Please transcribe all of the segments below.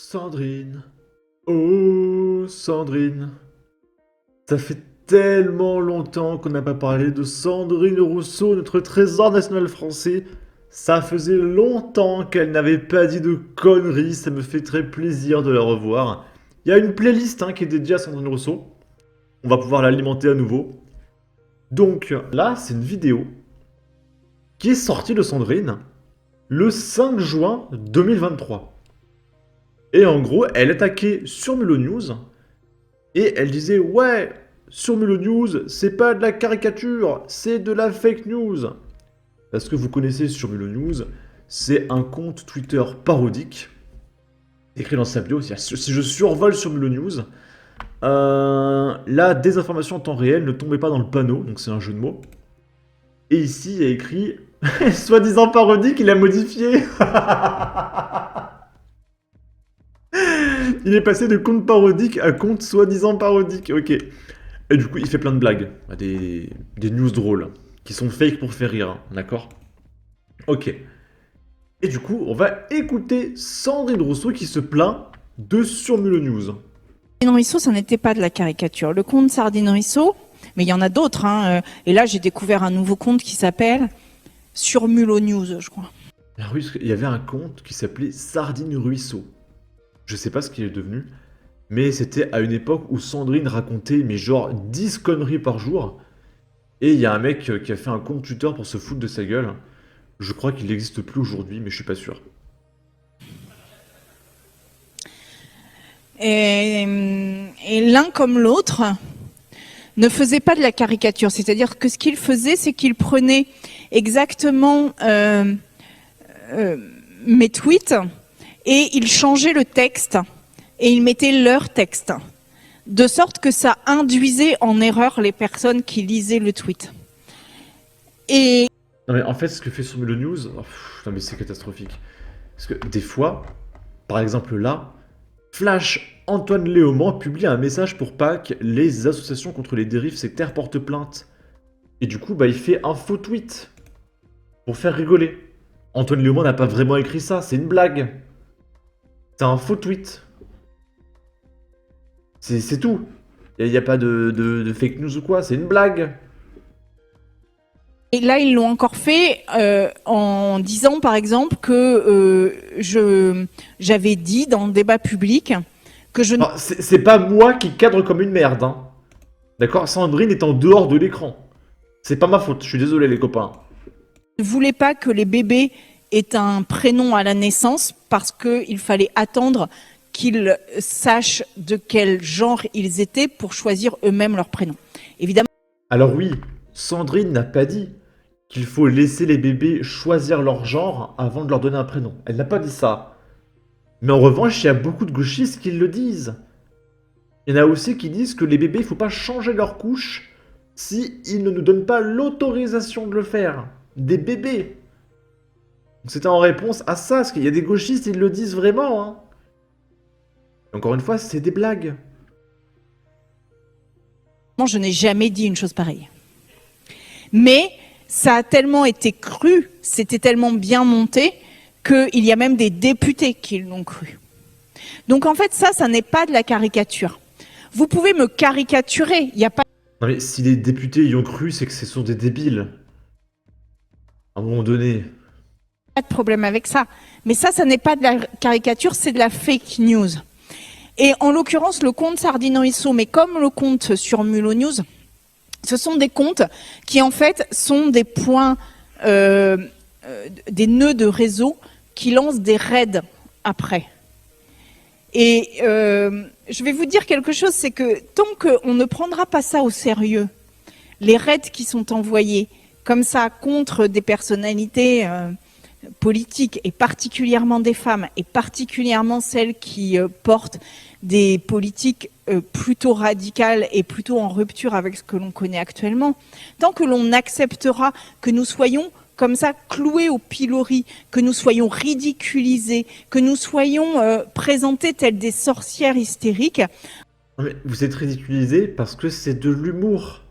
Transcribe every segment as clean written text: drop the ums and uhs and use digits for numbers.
Sandrine, oh Sandrine, ça fait tellement longtemps qu'on n'a pas parlé de Sandrine Rousseau, notre trésor national français. Ça faisait longtemps qu'elle n'avait pas dit de conneries, ça me fait très plaisir de la revoir. Il y a une playlist qui est dédiée à Sandrine Rousseau, on va pouvoir l'alimenter à nouveau. Donc là, c'est une vidéo qui est sortie de Sandrine le 5 juin 2023. Et en gros, elle attaquait sur Mulot News et elle disait ouais, sur Mulot News, c'est pas de la caricature, c'est de la fake news. Parce que vous connaissez sur Mulot News, c'est un compte Twitter parodique. Écrit dans sa bio, si je survole sur Mulot News, la désinformation en temps réel ne tombait pas dans le panneau, donc c'est un jeu de mots. Et ici, il y a écrit soi-disant parodique, il a modifié. Il est passé de compte parodique à compte soi-disant parodique, ok. Et du coup, il fait plein de blagues, des news drôles, qui sont fake pour faire rire, d'accord. Ok. Et du coup, on va écouter Sandrine Rousseau qui se plaint de Surmulot News. Sardine Ruisseau, ça n'était pas de la caricature. Le compte Sardine Ruisseau, mais il y en a d'autres. Et là, j'ai découvert un nouveau compte qui s'appelle Surmulot News, je crois. Alors oui, il y avait un compte qui s'appelait Sardine Ruisseau. Je sais pas ce qu'il est devenu, mais c'était à une époque où Sandrine racontait mais genre 10 conneries par jour. Et il y a un mec qui a fait un compte Twitter pour se foutre de sa gueule. Je crois qu'il n'existe plus aujourd'hui, mais je suis pas sûr. Et l'un comme l'autre ne faisait pas de la caricature. C'est-à-dire que ce qu'il faisait, c'est qu'il prenait exactement mes tweets et il changeait le texte et il mettait leur texte. De sorte que ça induisait en erreur les personnes qui lisaient le tweet. Et Non mais en fait, ce que fait Surmulot News, non mais c'est catastrophique. Parce que des fois, par exemple là, Flash Antoine Léaumont publie un message pour Pâques, les associations contre les dérives sectaires portent plainte. Et du coup, il fait un faux tweet pour faire rigoler. Antoine Léaumont n'a pas vraiment écrit ça, c'est une blague. C'est un faux tweet. C'est tout. Il n'y a pas de fake news ou quoi, c'est une blague. Et là, ils l'ont encore fait en disant, par exemple, que j'avais dit dans le débat public que je C'est pas moi qui cadre comme une merde, hein. D'accord, Sandrine est en dehors de l'écran. C'est pas ma faute, je suis désolé les copains. ne voulais pas que les bébés aient un prénom à la naissance parce qu'il fallait attendre qu'ils sachent de quel genre ils étaient pour choisir eux-mêmes leur prénom. Évidemment. Alors oui, Sandrine n'a pas dit qu'il faut laisser les bébés choisir leur genre avant de leur donner un prénom. Elle n'a pas dit ça. Mais en revanche, il y a beaucoup de gauchistes qui le disent. Il y en a aussi qui disent que les bébés, il ne faut pas changer leur couche si ils ne nous donnent pas l'autorisation de le faire. Des bébés. C'était en réponse à ça, parce qu'il y a des gauchistes, ils le disent vraiment. Hein. Encore une fois, c'est des blagues. Je n'ai jamais dit une chose pareille. Mais ça a tellement été cru, c'était tellement bien monté, qu'il y a même des députés qui l'ont cru. Donc en fait, ça n'est pas de la caricature. Vous pouvez me caricaturer, il n'y a pas... Non mais si les députés y ont cru, c'est que ce sont des débiles. À un moment donné. Pas de problème avec ça. Mais ça n'est pas de la caricature, c'est de la fake news. Et en l'occurrence, le compte Sardine Ruisseau, mais comme le compte sur Mulot News, ce sont des comptes qui en fait sont des points, des nœuds de réseau qui lancent des raids après. Et je vais vous dire quelque chose, c'est que tant qu'on ne prendra pas ça au sérieux, les raids qui sont envoyés comme ça contre des personnalités politiques, et particulièrement des femmes, et particulièrement celles qui portent des politiques plutôt radicales et plutôt en rupture avec ce que l'on connaît actuellement, tant que l'on acceptera que nous soyons comme ça cloués au pilori, que nous soyons ridiculisés, que nous soyons présentés tels des sorcières hystériques. Non mais vous êtes ridiculisés parce que c'est de l'humour.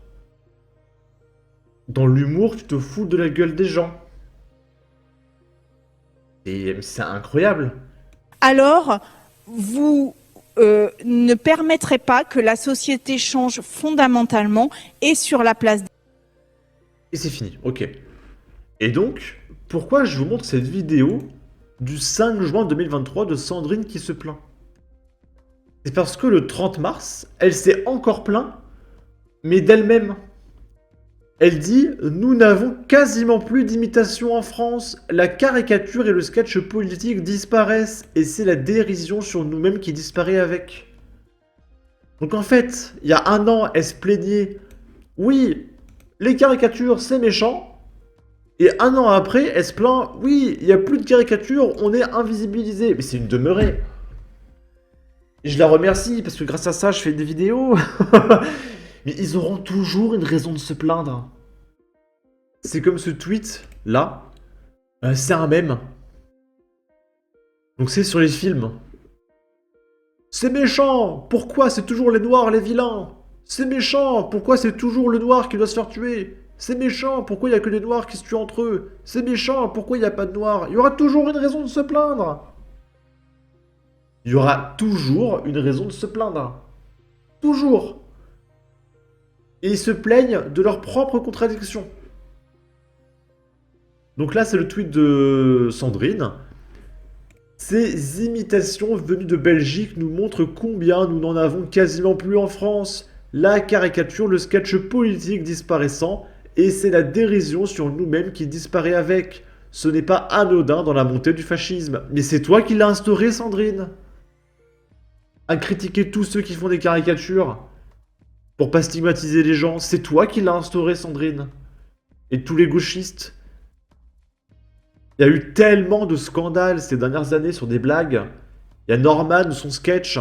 Dans l'humour, tu te fous de la gueule des gens. Et c'est incroyable. Alors, vous ne permettrez pas que la société change fondamentalement et sur la place. Et c'est fini, ok. Et donc, pourquoi je vous montre cette vidéo du 5 juin 2023 de Sandrine qui se plaint? C'est parce que le 30 mars, elle s'est encore plaint, mais d'elle-même. Elle dit « Nous n'avons quasiment plus d'imitation en France. La caricature et le sketch politique disparaissent et c'est la dérision sur nous-mêmes qui disparaît avec. » Donc en fait, il y a un an, elle se plaignait « Oui, les caricatures, c'est méchant. » Et un an après, elle se plaint « Oui, il n'y a plus de caricatures, on est invisibilisé. » Mais c'est une demeurée. Et je la remercie parce que grâce à ça, je fais des vidéos. Mais ils auront toujours une raison de se plaindre. C'est comme ce tweet, là. C'est un mème. Donc c'est sur les films. C'est méchant! Pourquoi c'est toujours les noirs les vilains? C'est méchant! Pourquoi c'est toujours le noir qui doit se faire tuer? C'est méchant! Pourquoi il n'y a que les noirs qui se tuent entre eux? C'est méchant! Pourquoi il n'y a pas de noirs? Il y aura toujours une raison de se plaindre! Il y aura toujours une raison de se plaindre. Toujours! Et ils se plaignent de leurs propres contradictions. Donc là, c'est le tweet de Sandrine. Ces imitations venues de Belgique nous montrent combien nous n'en avons quasiment plus en France. La caricature, le sketch politique disparaissant, et c'est la dérision sur nous-mêmes qui disparaît avec. Ce n'est pas anodin dans la montée du fascisme. Mais c'est toi qui l'as instauré, Sandrine. À critiquer tous ceux qui font des caricatures. Pour pas stigmatiser les gens. C'est toi qui l'as instauré, Sandrine. Et tous les gauchistes. Il y a eu tellement de scandales ces dernières années sur des blagues. Il y a Norman, son sketch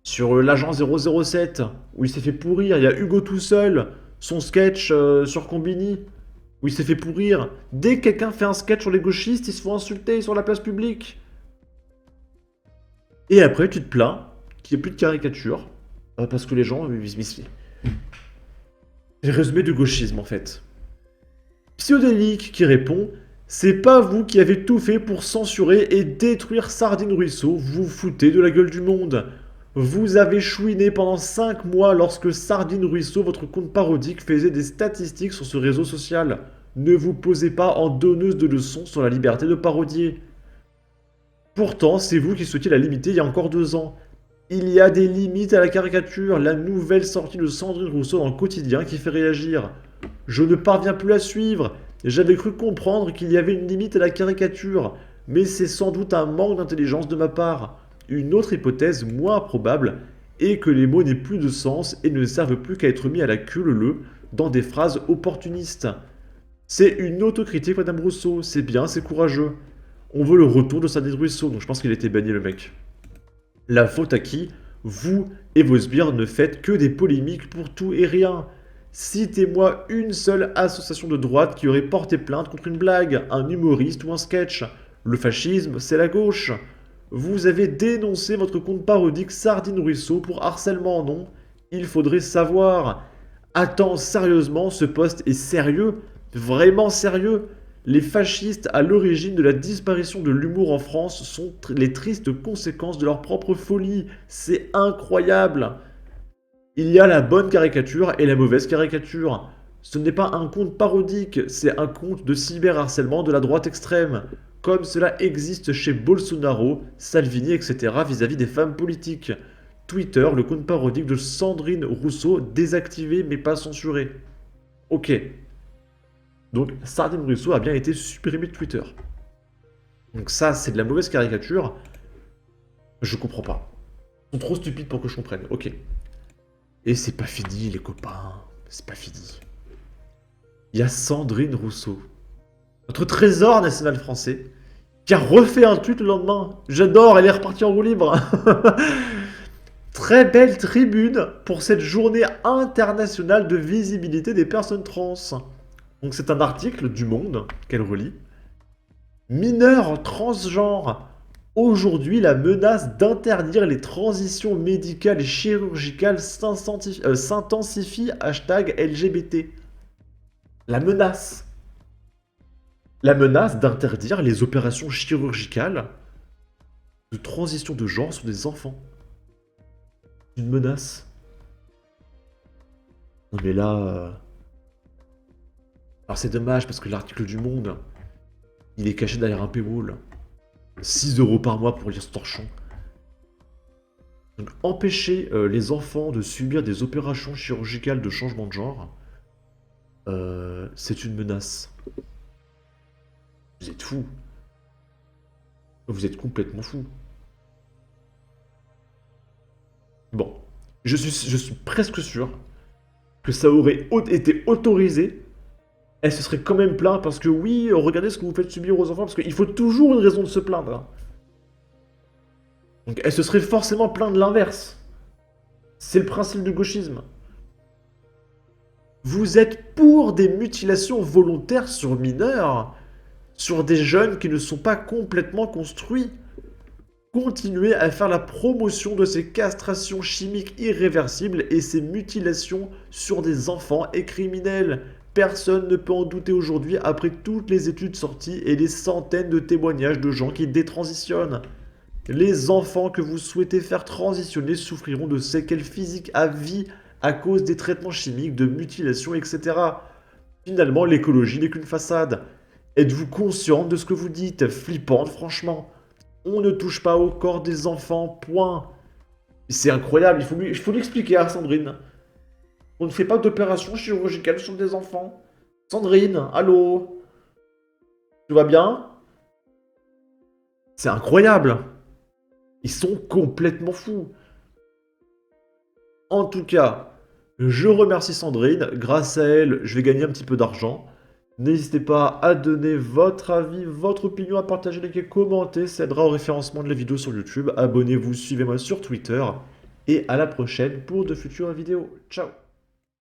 sur l'agent 007, où il s'est fait pourrir. Il y a Hugo tout seul, son sketch sur Combini, où il s'est fait pourrir. Dès que quelqu'un fait un sketch sur les gauchistes, ils se font insulter sur la place publique. Et après, tu te plains qu'il n'y ait plus de caricature, parce que les gens... C'est le résumé du gauchisme, en fait. Psyodélique qui répond... C'est pas vous qui avez tout fait pour censurer et détruire Sardine Ruisseau, vous vous foutez de la gueule du monde. Vous avez chouiné pendant 5 mois lorsque Sardine Ruisseau, votre compte parodique, faisait des statistiques sur ce réseau social. Ne vous posez pas en donneuse de leçons sur la liberté de parodier. Pourtant, c'est vous qui souhaitiez la limiter il y a encore 2 ans. Il y a des limites à la caricature, la nouvelle sortie de Sandrine Rousseau dans le quotidien qui fait réagir. Je ne parviens plus à suivre. J'avais cru comprendre qu'il y avait une limite à la caricature, mais c'est sans doute un manque d'intelligence de ma part. Une autre hypothèse moins probable est que les mots n'aient plus de sens et ne servent plus qu'à être mis à la queue leu dans des phrases opportunistes. C'est une autocritique, Madame Rousseau, c'est bien, c'est courageux. On veut le retour de Sandrine Rousseau, donc je pense qu'il était banni le mec. La faute à qui? Vous et vos sbires ne faites que des polémiques pour tout et rien. Citez-moi une seule association de droite qui aurait porté plainte contre une blague, un humoriste ou un sketch. Le fascisme, c'est la gauche. Vous avez dénoncé votre compte parodique Sardine Ruisseau pour harcèlement, non? Il faudrait savoir. Attends, sérieusement, ce poste est sérieux? Vraiment sérieux? Les fascistes à l'origine de la disparition de l'humour en France sont les tristes conséquences de leur propre folie. C'est incroyable! Il y a la bonne caricature et la mauvaise caricature. Ce n'est pas un compte parodique, c'est un compte de cyberharcèlement de la droite extrême, comme cela existe chez Bolsonaro, Salvini, etc. vis-à-vis des femmes politiques. Twitter, le compte parodique de Sandrine Rousseau, désactivé mais pas censuré. Ok. Donc Sardine Rousseau a bien été supprimé de Twitter. Donc ça, c'est de la mauvaise caricature. Je comprends pas. Ils sont trop stupides pour que je comprenne. Ok. Et c'est pas fini, les copains. C'est pas fini. Il y a Sandrine Rousseau, notre trésor national français, qui a refait un tweet le lendemain. J'adore, elle est repartie en roue libre. Très belle tribune pour cette journée internationale de visibilité des personnes trans. Donc c'est un article du Monde qu'elle relit. Mineurs transgenres. Aujourd'hui, la menace d'interdire les transitions médicales et chirurgicales s'intensifie. #LGBT. La menace. La menace d'interdire les opérations chirurgicales de transition de genre sur des enfants. Une menace. Non mais là... Alors c'est dommage parce que l'article du Monde, il est caché derrière un paywall. 6 € par mois pour lire ce torchon. Donc empêcher les enfants de subir des opérations chirurgicales de changement de genre, c'est une menace. Vous êtes fous. Vous êtes complètement fous. Bon, je suis presque sûr que ça aurait été autorisé. Elle se serait quand même plainte parce que oui, regardez ce que vous faites subir aux enfants, parce qu'il faut toujours une raison de se plaindre. Hein. Donc elle se serait forcément plainte de l'inverse. C'est le principe du gauchisme. Vous êtes pour des mutilations volontaires sur mineurs, sur des jeunes qui ne sont pas complètement construits. Continuez à faire la promotion de ces castrations chimiques irréversibles et ces mutilations sur des enfants et criminels. Personne ne peut en douter aujourd'hui après toutes les études sorties et les centaines de témoignages de gens qui détransitionnent. Les enfants que vous souhaitez faire transitionner souffriront de séquelles physiques à vie à cause des traitements chimiques, de mutilation, etc. Finalement, l'écologie n'est qu'une façade. Êtes-vous consciente de ce que vous dites? Flippante, franchement. On ne touche pas au corps des enfants, point. C'est incroyable, il faut lui expliquer à Sandrine. On ne fait pas d'opération chirurgicale sur des enfants. Sandrine, allô? Tu vas bien? C'est incroyable. Ils sont complètement fous. En tout cas, je remercie Sandrine. Grâce à elle, je vais gagner un petit peu d'argent. N'hésitez pas à donner votre avis, votre opinion, à partager, liker, commenter. Ça aidera au référencement de la vidéo sur YouTube. Abonnez-vous, suivez-moi sur Twitter. Et à la prochaine pour de futures vidéos. Ciao!